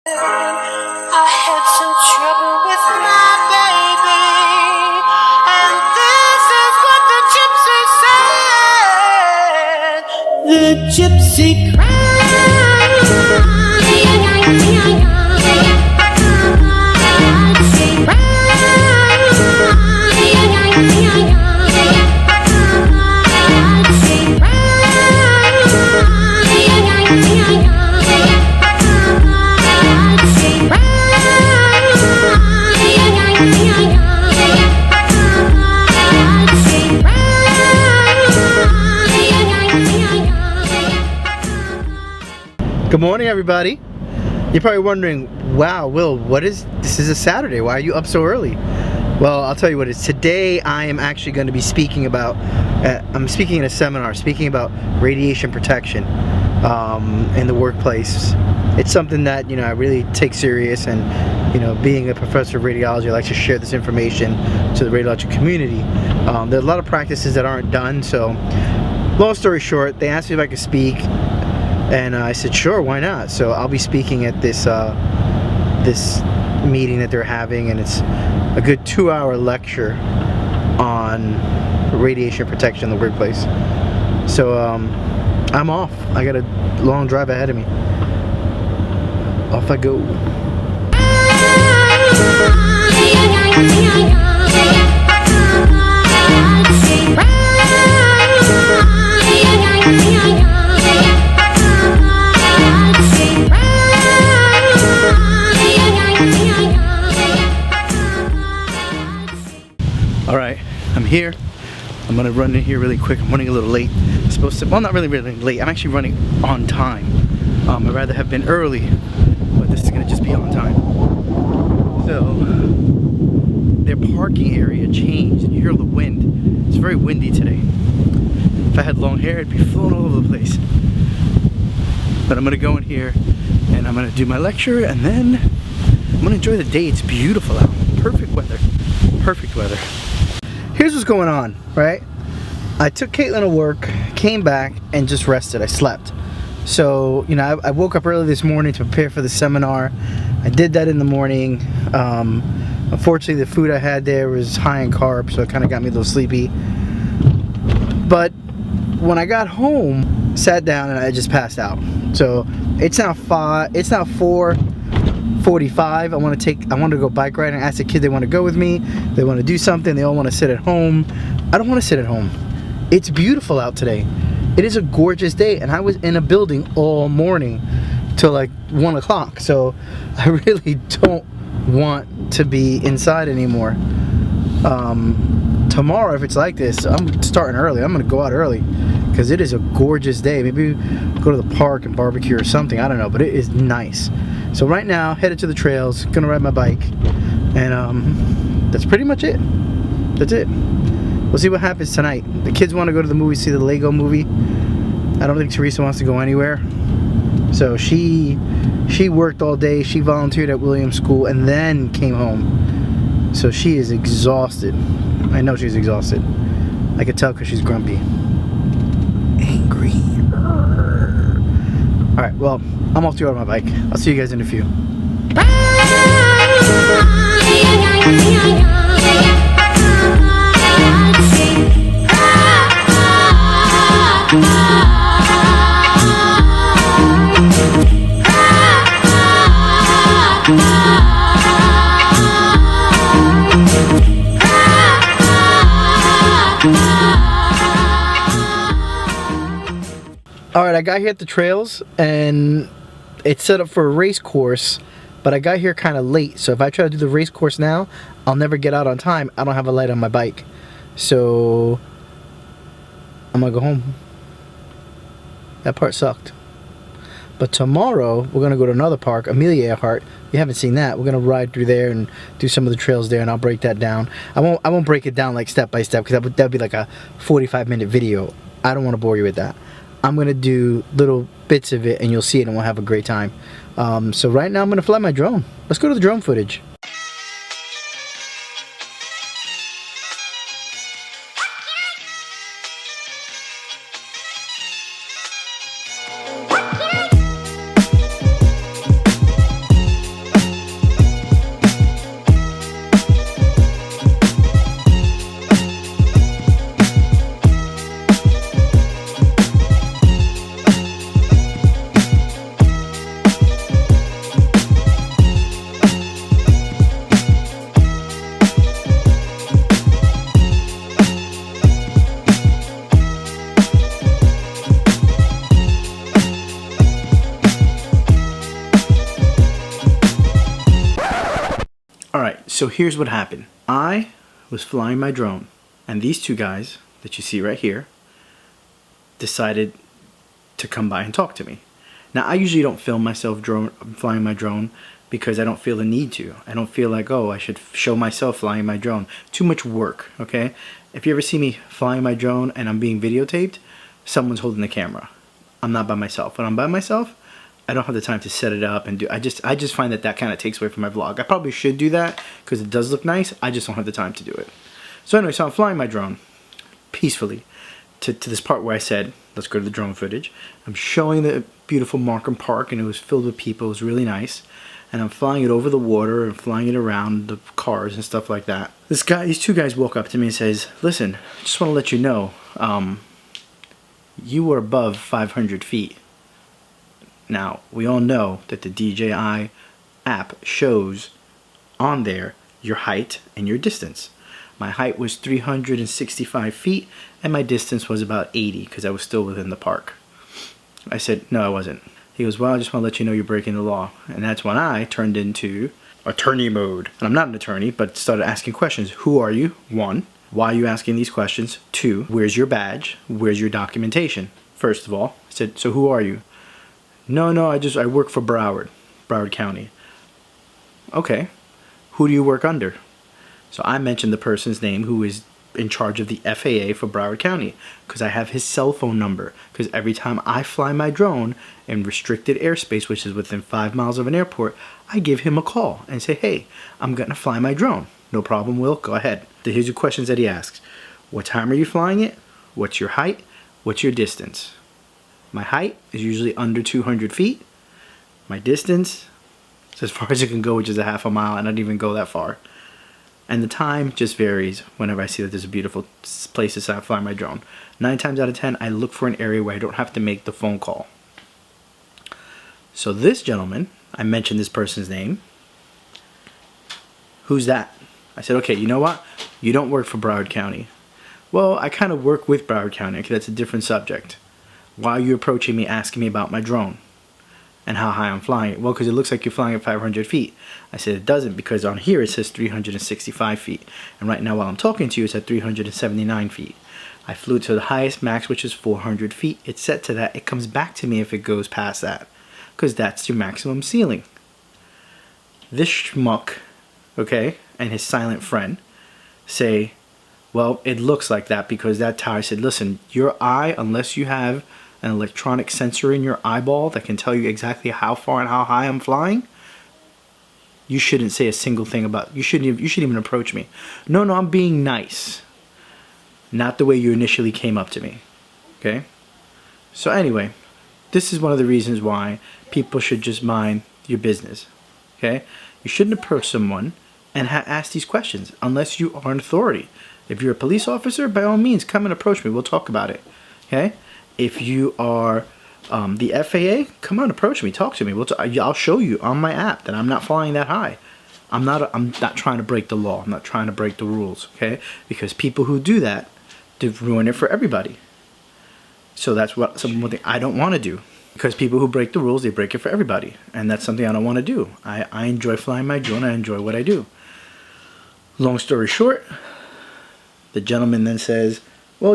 I had some trouble with my baby, and this is what the gypsy said. The gypsy Good morning, everybody. You're probably wondering, wow, Will, this is a Saturday, why are you up so early? Well, I'll tell you what it is. Today I am actually going to be speaking about, I'm speaking in a seminar, speaking about radiation protection in the workplace. It's something that, I really take serious, and, being a professor of radiology, I like to share this information to the radiological community. There are a lot of practices that aren't done, so long story short, they asked me if I could speak. And I said, sure, why not? So I'll be speaking at this this meeting that they're having, and it's a good 2-hour lecture on radiation protection in the workplace. So I'm off. I got a long drive ahead of me. Off I go. Alright, I'm here. I'm gonna run in here really quick. I'm running a little late. I'm supposed to, well, not really late. I'm actually running on time. I'd rather have been early, but this is gonna just be on time. So, their parking area changed, and you hear the wind. It's very windy today. If I had long hair, it'd be flown all over the place. But I'm gonna go in here, and I'm gonna do my lecture, and then I'm gonna enjoy the day. It's beautiful out. Perfect weather. Perfect weather. Here's what's going on, right? I took Caitlin to work, came back, and just rested. I slept. So, I woke up early this morning to prepare for the seminar. I did that in the morning. Unfortunately, the food I had there was high in carbs, so it kind of got me a little sleepy. But when I got home, sat down, and I just passed out. So it's now 4:45. I want to go bike riding. I asked the kids they want to go with me. They want to do something. They all want to sit at home. I don't want to sit at home. It's beautiful out today. It is a gorgeous day, and I was in a building all morning till like 1 o'clock. So I really don't want to be inside anymore. Tomorrow, if it's like this, I'm starting early. I'm going to go out early because it is a gorgeous day. Maybe go to the park and barbecue or something. I don't know, but it is nice. So right now, headed to the trails, gonna ride my bike, and that's pretty much it. That's it. We'll see what happens tonight. The kids want to go to the movie, see the Lego movie. I don't think Teresa wants to go anywhere. So she worked all day. She volunteered at Williams School and then came home. So she is exhausted. I know she's exhausted. I could tell because she's grumpy. Angry. Alright, well, I'm off to go on my bike. I'll see you guys in a few. Alright, I got here at the trails, and it's set up for a race course, but I got here kind of late, so if I try to do the race course now, I'll never get out on time. I don't have a light on my bike. So I'm gonna go home. That part sucked. But tomorrow, we're gonna go to another park, Amelia Earhart. You haven't seen that. We're gonna ride through there and do some of the trails there, and I'll break that down. I won't break it down like step by step, because that'd be like a 45-minute video. I don't want to bore you with that. I'm going to do little bits of it, and you'll see it, and we'll have a great time. So right now I'm going to fly my drone. Let's go to the drone footage. So here's what happened. I was flying my drone, and these two guys that you see right here decided to come by and talk to me. Now, I usually don't film myself flying my drone because I don't feel the need to. I don't feel like, oh, I should show myself flying my drone. Too much work, okay? If you ever see me flying my drone and I'm being videotaped, someone's holding the camera. I'm not by myself. When I'm by myself, I don't have the time to set it up and do. I just find that kind of takes away from my vlog. I probably should do that because it does look nice. I just don't have the time to do it. So anyway, so I'm flying my drone peacefully to this part where I said, let's go to the drone footage. I'm showing the beautiful Markham Park, and it was filled with people. It was really nice. And I'm flying it over the water and flying it around the cars and stuff like that. These two guys walk up to me and says, listen, I just want to let you know, you were above 500 feet. Now, we all know that the DJI app shows on there your height and your distance. My height was 365 feet and my distance was about 80 because I was still within the park. I said, no, I wasn't. He goes, well, I just want to let you know you're breaking the law. And that's when I turned into attorney mode. And I'm not an attorney, but started asking questions. Who are you? 1, why are you asking these questions? 2, where's your badge? Where's your documentation? First of all, I said, so who are you? No, I work for Broward County. Okay, who do you work under? So I mentioned the person's name who is in charge of the FAA for Broward County because I have his cell phone number, because every time I fly my drone in restricted airspace, which is within 5 miles of an airport, I give him a call and say, hey, I'm gonna fly my drone. No problem, Will, go ahead. Here's the questions that he asks. What time are you flying it? What's your height? What's your distance? My height is usually under 200 feet. My distance is as far as it can go, which is a half a mile, and I don't even go that far. And the time just varies whenever I see that there's a beautiful place to fly my drone. 9 times out of 10, I look for an area where I don't have to make the phone call. So this gentleman, I mentioned this person's name. Who's that? I said, okay, you know what? You don't work for Broward County. Well, I kind of work with Broward County. Okay, that's a different subject. Why are you approaching me asking me about my drone and how high I'm flying it? Well, because it looks like you're flying at 500 feet. I said it doesn't, because on here it says 365 feet. And right now while I'm talking to you, it's at 379 feet. I flew to the highest max, which is 400 feet. It's set to that. It comes back to me if it goes past that, because that's your maximum ceiling. This schmuck, okay, and his silent friend say, well, it looks like that because that tower. I said, listen, your eye, unless you have an electronic sensor in your eyeball that can tell you exactly how far and how high I'm flying, you shouldn't say a single thing about, you shouldn't even approach me. No, I'm being nice. Not the way you initially came up to me. Okay? So anyway, this is one of the reasons why people should just mind your business. Okay? You shouldn't approach someone and ask these questions unless you are an authority. If you're a police officer, by all means, come and approach me. We'll talk about it. Okay? If you are the FAA, come on, approach me. Talk to me. I'll show you on my app that I'm not flying that high. I'm not trying to break the law. I'm not trying to break the rules. Okay? Because people who do that, they ruin it for everybody. So that's something I don't want to do. Because people who break the rules, they break it for everybody. And that's something I don't want to do. I enjoy flying my drone. I enjoy what I do. Long story short, the gentleman then says, well,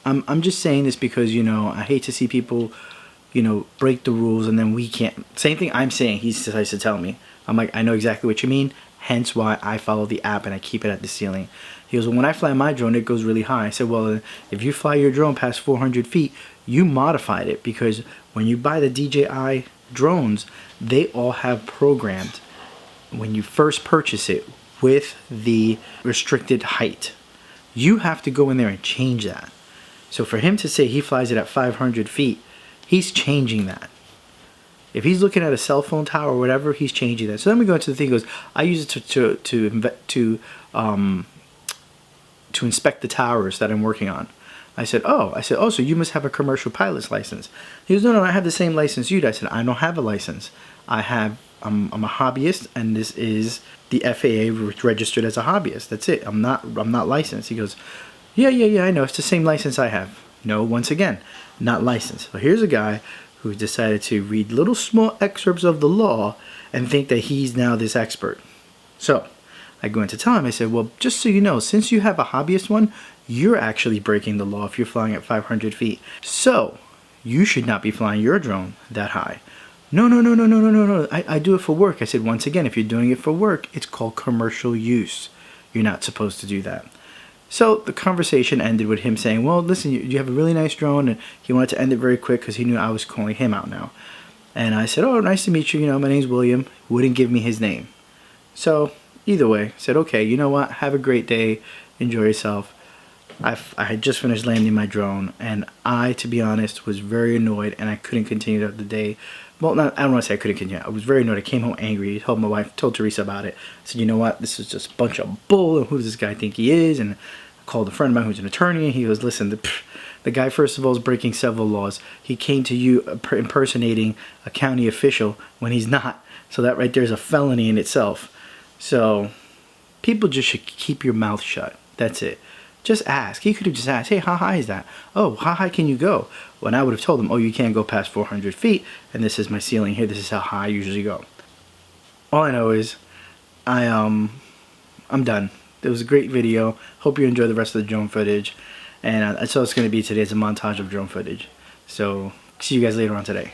I'm just saying this because, I hate to see people, break the rules and then we can't. Same thing I'm saying, he decides to tell me. I'm like, I know exactly what you mean, hence why I follow the app and I keep it at the ceiling. He goes, well, when I fly my drone, it goes really high. I said, well, if you fly your drone past 400 feet, you modified it, because when you buy the DJI drones, they all have programmed when you first purchase it with the restricted height. You have to go in there and change that. So for him to say he flies it at 500 feet, he's changing that. If he's looking at a cell phone tower or whatever, he's changing that. So then we go into the thing. He goes, I use it to inspect the towers that I'm working on. I said, oh, so you must have a commercial pilot's license. He goes, no, I have the same license you do. I said, I don't have a license. I'm a hobbyist, and this is the FAA registered as a hobbyist. That's it. I'm not licensed. He goes, yeah, I know. It's the same license I have. No, once again, not licensed. So here's a guy who decided to read little small excerpts of the law and think that he's now this expert. So I go into tell him, I said, well, just so you know, since you have a hobbyist one, you're actually breaking the law if you're flying at 500 feet. So, you should not be flying your drone that high. No, no, no, no, no, no, no, no. I do it for work. I said, once again, if you're doing it for work, it's called commercial use. You're not supposed to do that. So the conversation ended with him saying, well, listen, you have a really nice drone, and he wanted to end it very quick because he knew I was calling him out now. And I said, oh, nice to meet you. You know, my name's William. Wouldn't give me his name. So either way, I said, okay, you know what? Have a great day. Enjoy yourself. I had just finished landing my drone, and I, to be honest, was very annoyed, and I couldn't continue the day. Well, I don't want to say I couldn't continue. I was very annoyed. I came home angry. Told my wife, told Teresa about it. I said, you know what? This is just a bunch of bull, and who does this guy think he is? And I called a friend of mine who's an attorney, and he goes, listen, the guy, first of all, is breaking several laws. He came to you impersonating a county official when he's not. So that right there is a felony in itself. So people just should keep your mouth shut. That's it. Just ask. He could have just asked, hey, how high is that? Oh, how high can you go? Well, and I would have told him, oh, you can't go past 400 feet, and this is my ceiling here. This is how high I usually go. All I know is I'm done. It was a great video. Hope you enjoy the rest of the drone footage. And that's all it's going to be today. It's a montage of drone footage. So see you guys later on today.